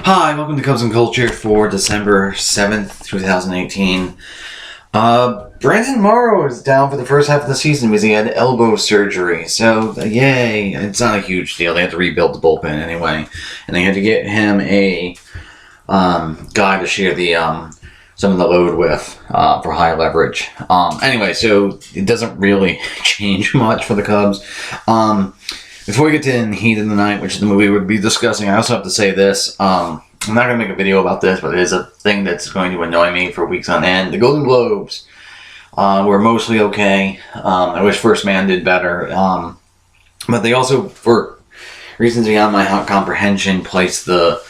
Hi, welcome to Cubs and Culture for December 7th, 2018. Brandon Morrow is down for the first half of the season because he had elbow surgery. So, yay. It's not a huge deal. They had to rebuild the bullpen anyway. And they had to get him a guy to share the some of the load with for high leverage. Anyway, so it doesn't really change much for the Cubs. Before we get to In the Heat of the Night, which is the movie we'll be discussing, I also have to say this. I'm not going to make a video about this, but it is a thing that's going to annoy me for weeks on end. The Golden Globes were mostly okay. I wish First Man did better. But they also, for reasons beyond my comprehension, placed the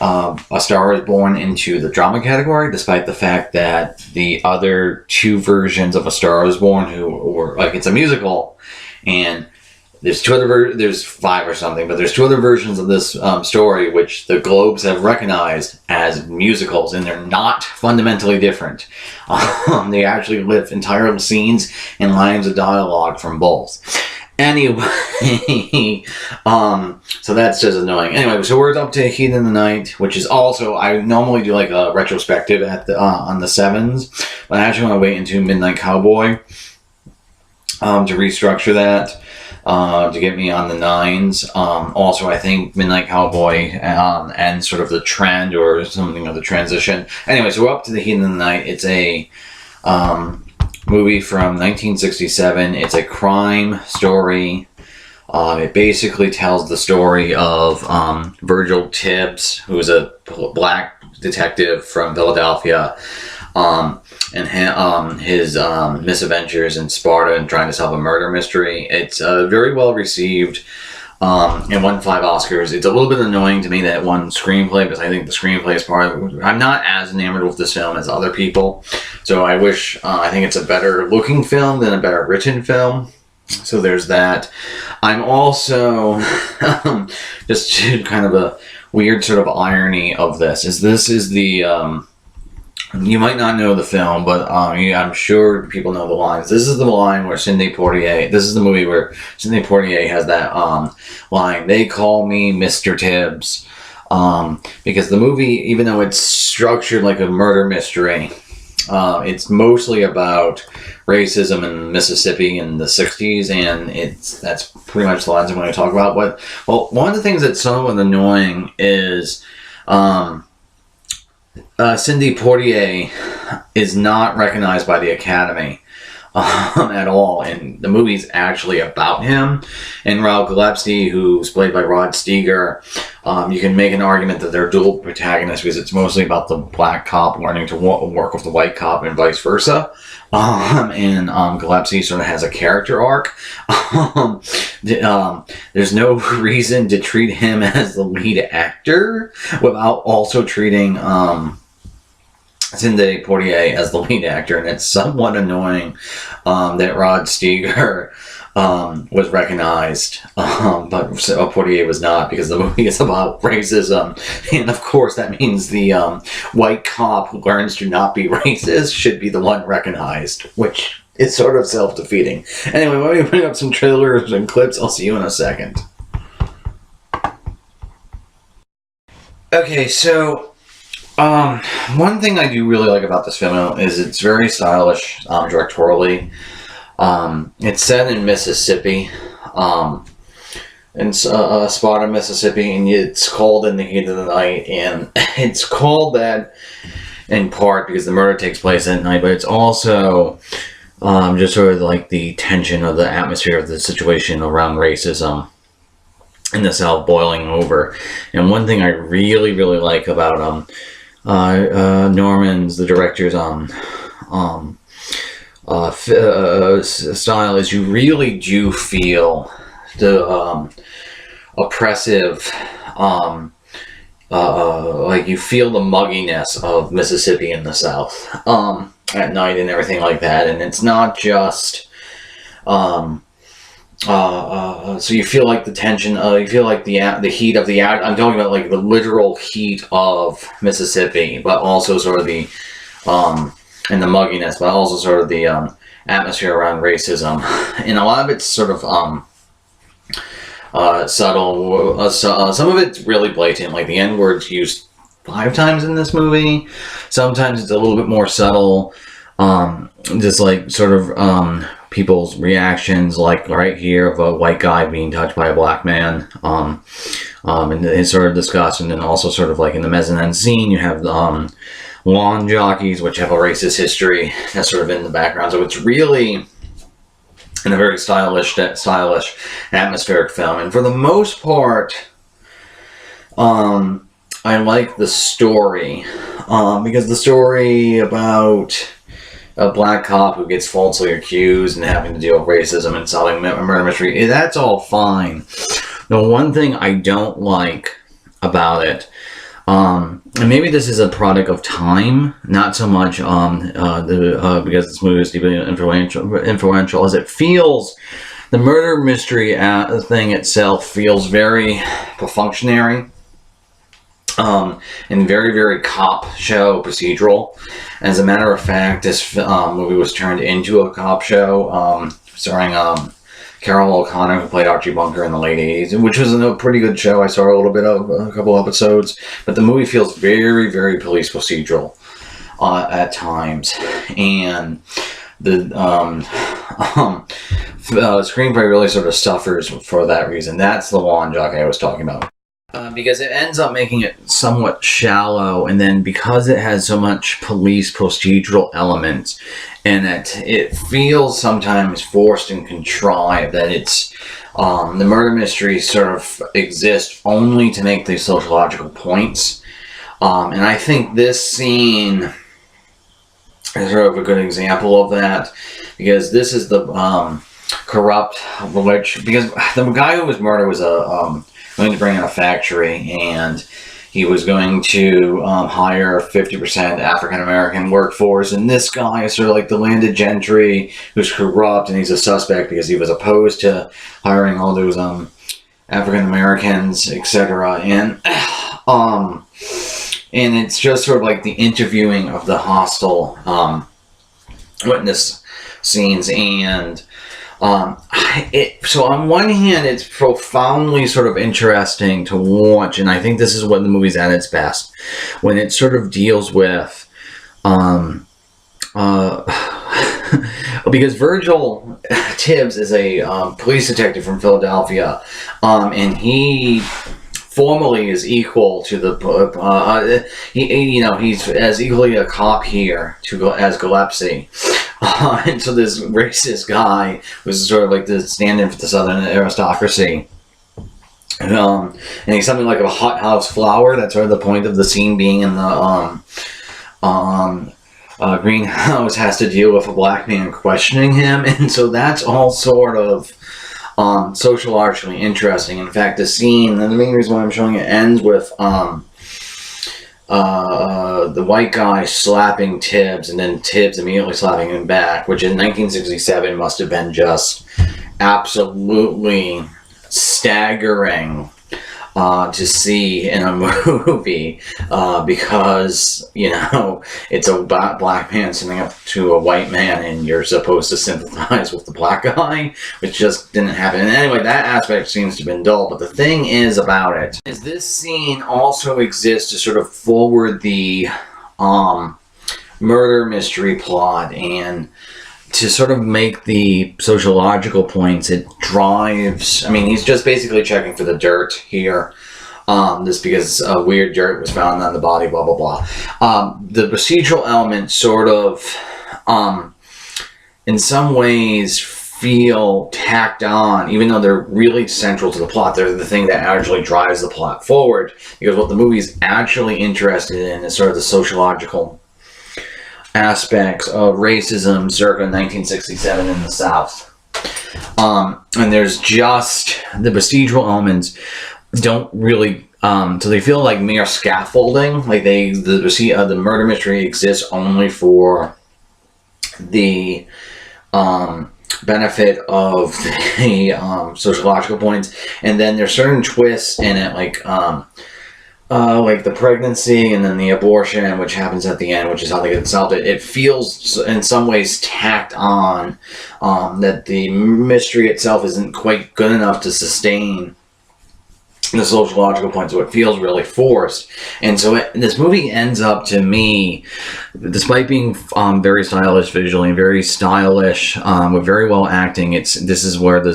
A Star Is Born into the drama category, despite the fact that the other two versions of A Star Is Born, who were, like, it's a musical, and there's five or something, but there's two other versions of this story which the Globes have recognized as musicals, and they're not fundamentally different. They actually lift entire scenes and lines of dialogue from both. Anyway, so that's just annoying. Anyway, so we're up to Heat in the Night, which is also, I normally do like a retrospective at the on the 7s, but I actually want to wait until Midnight Cowboy to restructure that. To get me on the 9s. Also, I think Midnight Cowboy and sort of the trend or something of the transition. Anyway, so we're up to the Heat of the Night. It's a movie from 1967. It's a crime story. It basically tells the story of Virgil Tibbs, who's a black detective from Philadelphia, and his misadventures in Sparta and trying to solve a murder mystery. It's very well received and won 5 Oscars. It's a little bit annoying to me that it won screenplay, because I think the screenplay is part of it. I'm not as enamored with this film as other people, so I think it's a better looking film than a better written film. So there's that. I'm also just kind of a weird sort of irony of this is the you might not know the film, but I'm sure people know the lines. This is the line where Sidney Poitier, this is the movie where Sidney Poitier has that line, "They call me Mr. Tibbs," because the movie, even though it's structured like a murder mystery, it's mostly about racism in Mississippi in the 60s, and that's pretty much the lines I'm going to talk about. But, well, one of the things that's somewhat annoying is Sidney Poitier is not recognized by the Academy at all, and the movie's actually about him. And Raul Gillespie, who's played by Rod Steiger, you can make an argument that they're dual protagonists because it's mostly about the black cop learning to work with the white cop and vice versa. And Gillespie sort of has a character arc. There's no reason to treat him as the lead actor without also treating Sidney Poitier as the lead actor, and it's somewhat annoying that Rod Steiger was recognized, but Poitier was not, because the movie is about racism, and of course that means the white cop who learns to not be racist should be the one recognized, which is sort of self-defeating. Anyway, let me bring up some trailers and clips. I'll see you in a second. Okay, so one thing I do really like about this film is it's very stylish directorially. It's set in Mississippi, in Sparta, Mississippi, and it's called In the Heat of the Night, and it's called that in part because the murder takes place at night, but it's also just sort of like the tension of the atmosphere of the situation around racism in the South boiling over. And one thing I really, really like about Norman's, the director's style, is you really do feel the oppressive, like you feel the mugginess of Mississippi in the South at night and everything like that. And it's not just so you feel like the tension, you feel like the heat of the, I'm talking about like the literal heat of Mississippi, but also sort of the and the mugginess, but also sort of the atmosphere around racism. And a lot of it's sort of subtle. Some of it's really blatant, like the N-word's used 5 times in this movie. Sometimes it's a little bit more subtle, just like sort of people's reactions, like right here of a white guy being touched by a black man, and it's sort of discussed. And then also sort of like in the mezzanine scene, you have lawn jockeys, which have a racist history that's sort of in the background. So it's really in a very stylish, atmospheric film. And for the most part, I like the story, because the story about a black cop who gets falsely accused and having to deal with racism and solving a murder mystery, that's all fine. The one thing I don't like about it, and maybe this is a product of time, not so much because this movie is deeply influential, as it feels, the murder mystery thing itself feels very perfunctory, and very, very cop show procedural. As a matter of fact, this movie was turned into a cop show, starring Carol O'Connor, who played Archie Bunker in the late 80s, which was a pretty good show. I saw a little bit of a couple episodes, but the movie feels very, very police procedural at times, and the screenplay really sort of suffers for that reason. That's the lawn jockey I was talking about. Because it ends up making it somewhat shallow, and then because it has so much police procedural elements in it, it feels sometimes forced and contrived, that it's the murder mystery sort of exists only to make these sociological points. And I think this scene is sort of a good example of that, because this is the corrupt, because the guy who was murdered was going to bring in a factory, and he was going to hire 50% African-American workforce, and this guy is sort of like the landed gentry who's corrupt, and he's a suspect because he was opposed to hiring all those African-Americans, etc. And it's just sort of like the interviewing of the hostile witness scenes, and so on one hand, it's profoundly sort of interesting to watch, and I think this is when the movie's at its best, when it sort of deals with, because Virgil Tibbs is a police detective from Philadelphia, and he formally is equal to the, he's as equally a cop here as Gillespie. And so this racist guy was sort of like the stand-in for the Southern aristocracy. And he's something like a hothouse flower. That's sort of the point of the scene being in the greenhouse, has to deal with a black man questioning him. And so that's all sort of sociologically interesting. In fact, the scene, and the main reason why I'm showing it, ends with the white guy slapping Tibbs, and then Tibbs immediately slapping him back, which in 1967 must have been just absolutely staggering to see in a movie, because, it's a black man standing up to a white man, and you're supposed to sympathize with the black guy, which just didn't happen. And anyway, that aspect seems to have been dull, but the thing is about it is this scene also exists to sort of forward the murder mystery plot, and to sort of make the sociological points. It drives, he's just basically checking for the dirt here. This because weird dirt was found on the body, blah, blah, blah. The procedural elements sort of, in some ways, feel tacked on, even though they're really central to the plot. They're the thing that actually drives the plot forward, because what the movie's actually interested in is sort of the sociological aspects of racism circa 1967 in the South. And there's just the procedural elements don't really, so they feel like mere scaffolding, like the murder mystery exists only for the benefit of the sociological points, and then there's certain twists in it, like the pregnancy and then the abortion, which happens at the end, which is how they get solved. It feels in some ways tacked on, that the mystery itself isn't quite good enough to sustain the sociological point, so it feels really forced. And so this movie ends up, to me, despite being very stylish visually and very stylish, with very well acting, this is where the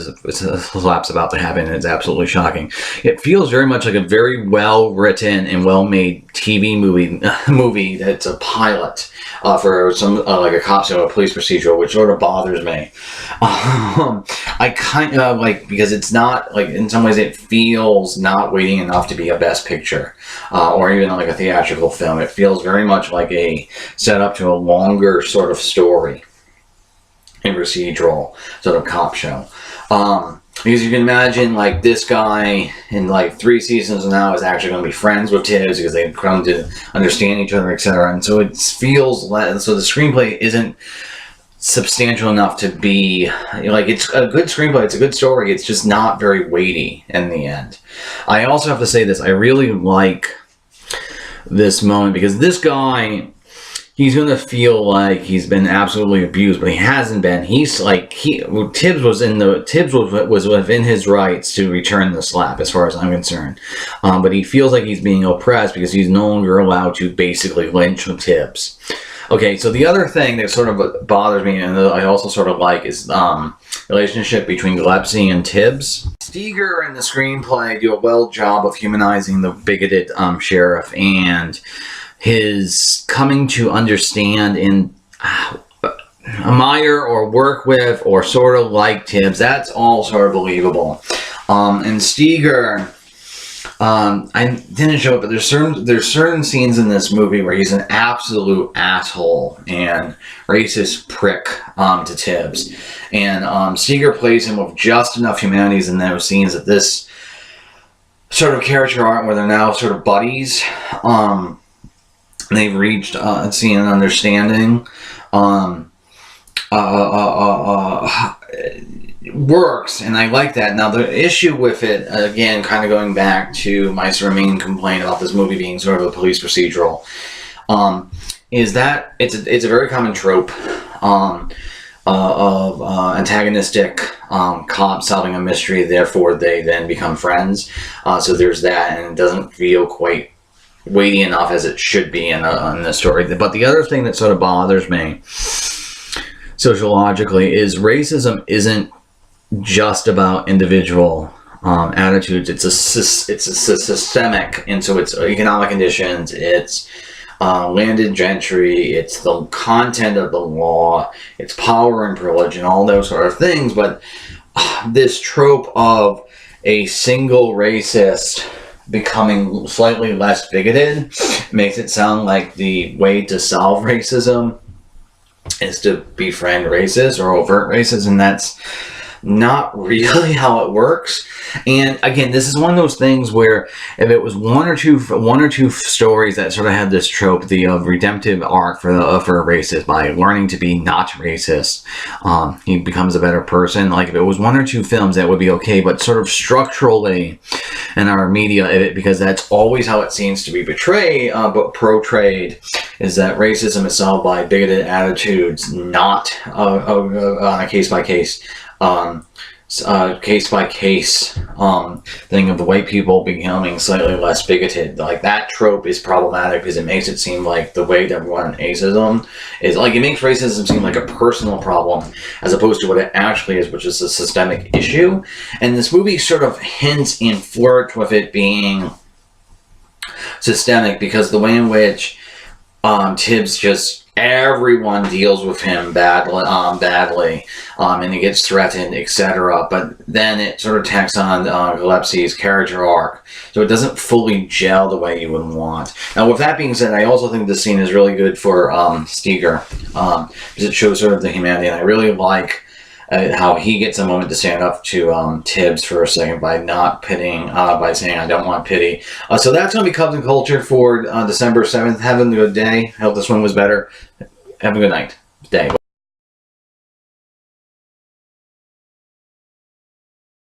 slap's about to happen, and it's absolutely shocking. It feels very much like a very well written and well made TV movie that's a pilot for some like a cop show, a police procedural, which sort of bothers me. I kind of like, because it's not like, in some ways it feels not waiting enough to be a best picture, or even like a theatrical film. It feels very much like a setup to a longer sort of story, a procedural sort of cop show. Because you can imagine, like, this guy in like 3 seasons now is actually going to be friends with Tibbs because they've come to understand each other, etc. And so it feels less, so the screenplay isn't substantial enough to be like, it's a good screenplay, it's a good story, it's just not very weighty in the end. I also have to say this, I really like this moment because this guy, he's going to feel like he's been absolutely abused, but he hasn't been. He's like, Tibbs was within his rights to return the slap, as far as I'm concerned. But he feels like he's being oppressed because he's no longer allowed to basically lynch Tibbs. Okay, so the other thing that sort of bothers me, and I also sort of like, is the relationship between Gillespie and Tibbs. Steger and the screenplay do a well job of humanizing the bigoted sheriff and his coming to understand and admire or work with or sort of like Tibbs. That's all sort of believable. And Steger, I didn't show it, but there's certain scenes in this movie where he's an absolute asshole and racist prick to Tibbs. And Steger plays him with just enough humanities in those scenes that this sort of character arc where they're now sort of buddies. They've reached seeing an understanding. Works, and I like that. Now, the issue with it, again, kind of going back to my sort of main complaint about this movie being sort of a police procedural, is that it's a very common trope of antagonistic cops solving a mystery, therefore they then become friends. So there's that, and it doesn't feel quite weighty enough as it should be in the story. But the other thing that sort of bothers me sociologically is racism isn't just about individual attitudes. It's a systemic, and so it's economic conditions, it's landed gentry, it's the content of the law, it's power and privilege and all those sort of things. But this trope of a single racist becoming slightly less bigoted makes it sound like the way to solve racism is to befriend racists or overt racists, and that's not really how it works. And again, this is one of those things where if it was one or two stories that sort of had this trope, the redemptive arc for a racist by learning to be not racist, he becomes a better person. Like if it was one or two films, that would be okay. But sort of structurally in our media, because that's always how it seems to be portrayed, is that racism is solved by bigoted attitudes, not on a case-by-case thing of the white people becoming slightly less bigoted. Like that trope is problematic because it makes it seem like the way that everyone racism is, like, it makes racism seem like a personal problem as opposed to what it actually is, which is a systemic issue. And this movie sort of hints and flirts with it being systemic because the way in which Tibbs just, everyone deals with him badly, and he gets threatened, etc. But then it sort of tacks on Gillespie's character arc, so it doesn't fully gel the way you would want. Now, with that being said, I also think this scene is really good for Steger, because it shows sort of the humanity, and I really like how he gets a moment to stand up to Tibbs for a second by not pitying, by saying, I don't want pity. So that's going to be Cubs and Culture for December 7th. Have a good day. I hope this one was better. Have a good night. Day.